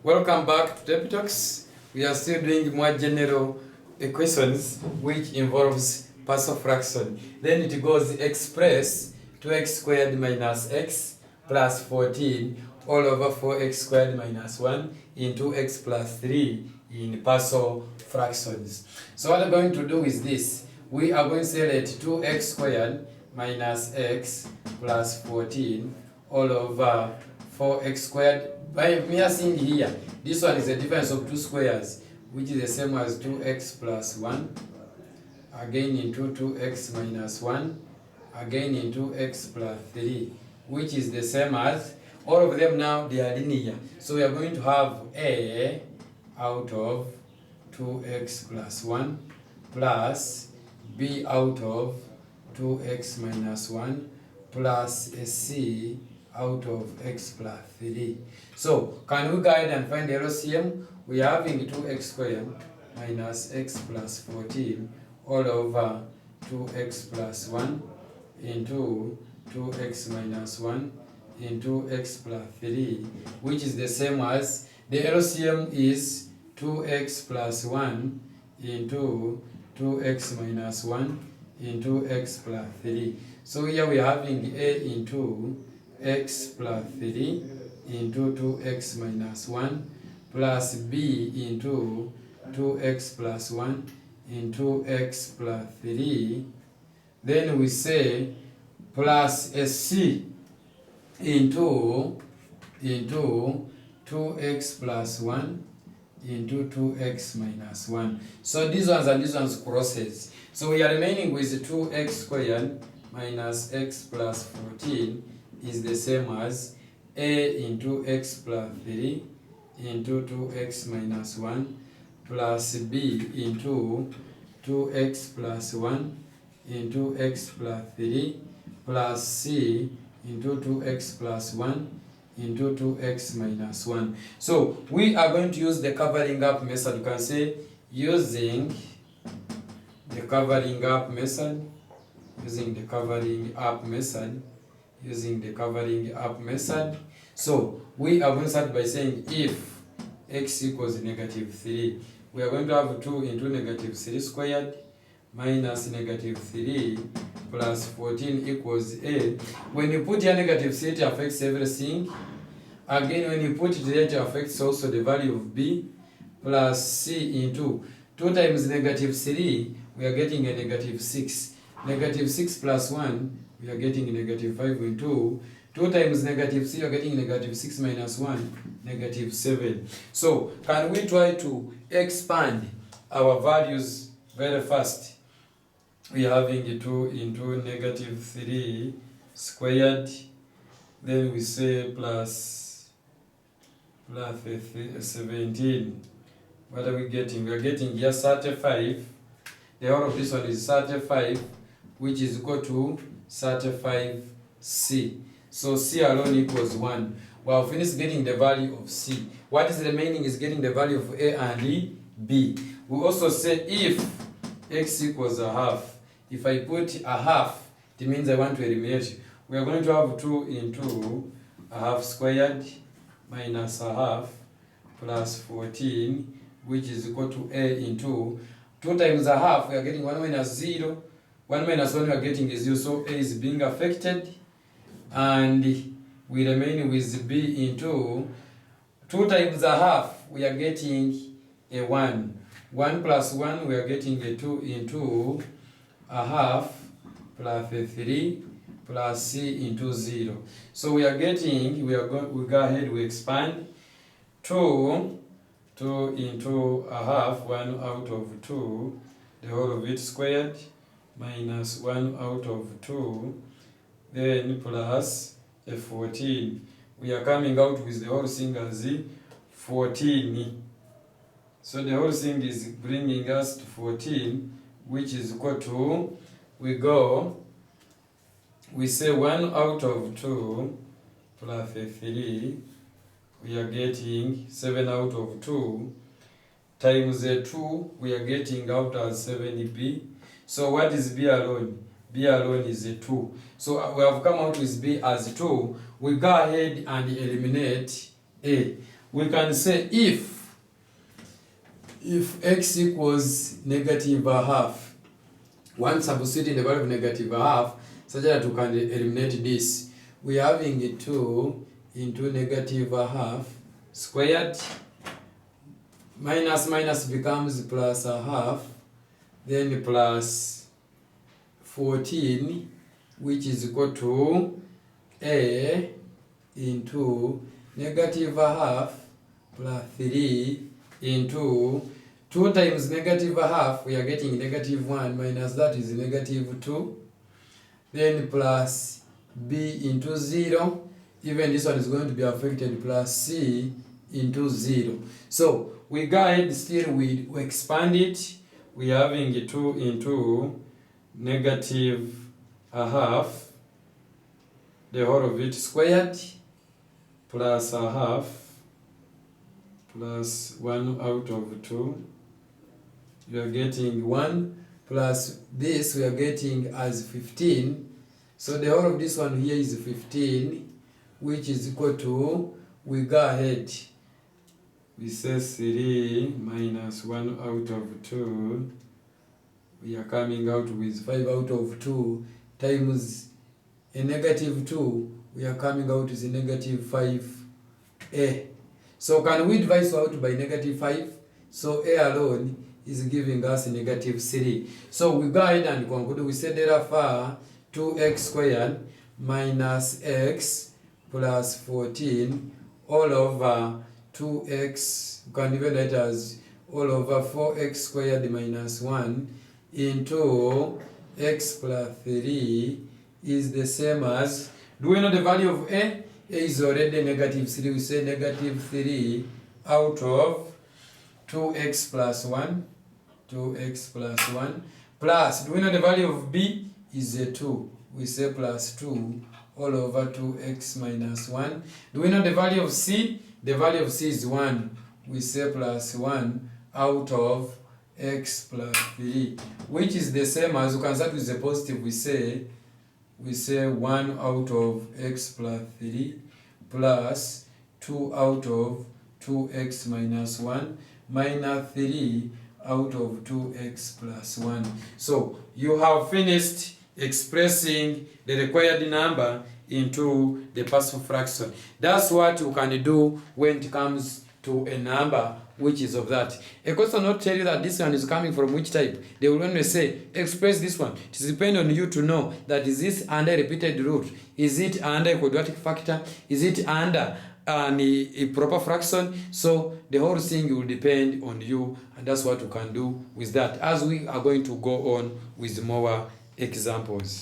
Welcome back to Tep Talks. We are still doing more general equations which involves partial fraction. Then it goes express 2x squared minus x plus 14 all over 4x squared minus 1 into x plus 3 in partial fractions. So what we're going to do is this. We are going to select 2x squared minus x plus 14 all over 4x squared. By mere seeing here, this one is a difference of two squares, which is the same as 2x plus 1, again into 2x minus 1, again into x plus 3, which is the same as, all of them now, they are linear. So we are going to have a out of 2x plus 1 plus b out of 2x minus 1 plus a c out of x plus 3. So, can we go ahead and find the LCM? We are having 2x squared minus x plus 14 all over 2x plus 1 into 2x minus 1 into x plus 3, which is the same as, the LCM is 2x plus 1 into 2x minus 1 into x plus 3. So here we are having a into x plus 3 into 2x minus 1 plus b into 2x plus 1 into x plus 3. Then we say plus a c into 2x plus 1 into 2x minus 1. So these ones and these ones crosses. So we are remaining with 2x squared minus x plus 14 is the same as a into x plus 3 into 2x minus 1 plus b into 2x plus 1 into x plus 3 plus c into 2x plus 1 into 2x minus 1. So we are going to use the covering up method. You can say using the covering up method, using the covering up method. So we are going to start by saying if x equals negative 3, we are going to have 2 into negative 3 squared minus negative 3 plus 14 equals a. When you put here negative 3, it affects everything. Again, when you put it there, it affects also the value of b plus c into 2 times negative 3, we are getting a negative 6. Negative 6 plus 1, we are getting negative 5 into 2 times negative 3, we are getting negative 6 minus 1, negative 7. So, can we try to expand our values very fast? We are having 2 into negative 3 squared, then we say plus 17. What are we getting? We are getting here 35. The whole of this one is 35, which is equal to 35c. So c alone equals 1. We have finished getting the value of c. What is remaining is getting the value of a and b. We also say if x equals a half. If I put a half, it means I want to eliminate. We are going to have 2 into a half squared minus a half plus 14, which is equal to a into 2 times a half, we are getting 1 minus 0. 1 minus 1 we are getting is 0, so a is being affected. And we remain with b into 2 times a half, we are getting a 1. 1 plus 1, we are getting a 2 into a half plus a 3 plus c into 0. So we are getting, we go ahead, we expand 2 into a half, 1 out of 2, the whole of it squared, minus 1 out of 2, then plus a 14. We are coming out with the whole thing as 14. So the whole thing is bringing us to 14, which is equal to, we say 1 out of 2 plus a 3, we are getting 7 out of 2 times a 2, we are getting out as 7b. So what is b alone? B alone is a 2. So we have come out with b as 2. We go ahead and eliminate a. we can say if x equals negative a half, one substituting the value of negative a half, such that we can eliminate this. We are having 2 into negative a half squared, minus becomes plus a half, then plus 14, which is equal to a into negative a half plus 3 into 2 times negative a half, we are getting negative 1, minus that is negative 2, then plus b into 0, even this one is going to be affected, plus c into 0. So we go ahead, still we expand it, we are having 2 into negative a half, the whole of it squared, plus a half, plus 1 out of 2, we are getting 1, plus this we are getting as 15, so the whole of this one here is 15, which is equal to, we go ahead, we say 3 minus 1 out of 2, we are coming out with 5 out of 2, times a negative 2, we are coming out with a negative 5a. So can we divide out by negative 5? So a alone is giving us a negative 3. So we go ahead and conclude. We say therefore 2x squared minus x plus 14 all over 2x, you can even write as all over 4x squared minus 1 into x plus 3 is the same as, do we know the value of a? A is already negative 3. We say negative 3 out of 2x plus 1. 2x plus 1. Plus, do we know the value of b? Is a 2. We say plus 2 all over 2x minus 1. Do we know the value of c? The value of c is 1. We say plus 1 out of x plus 3. Which is the same as, you can start with a positive, we say 1 out of x plus 3 plus 2 out of 2x minus 1 minus 3 out of 2x plus 1. So you have finished expressing the required number into the partial fraction. That's what you can do when it comes to a number which is of that. A question will not tell you that this one is coming from which type. They will only say, express this one. It depends on you to know that is this under repeated root? Is it under a quadratic factor? Is it under a proper fraction? So the whole thing will depend on you, and that's what you can do with that as we are going to go on with more examples.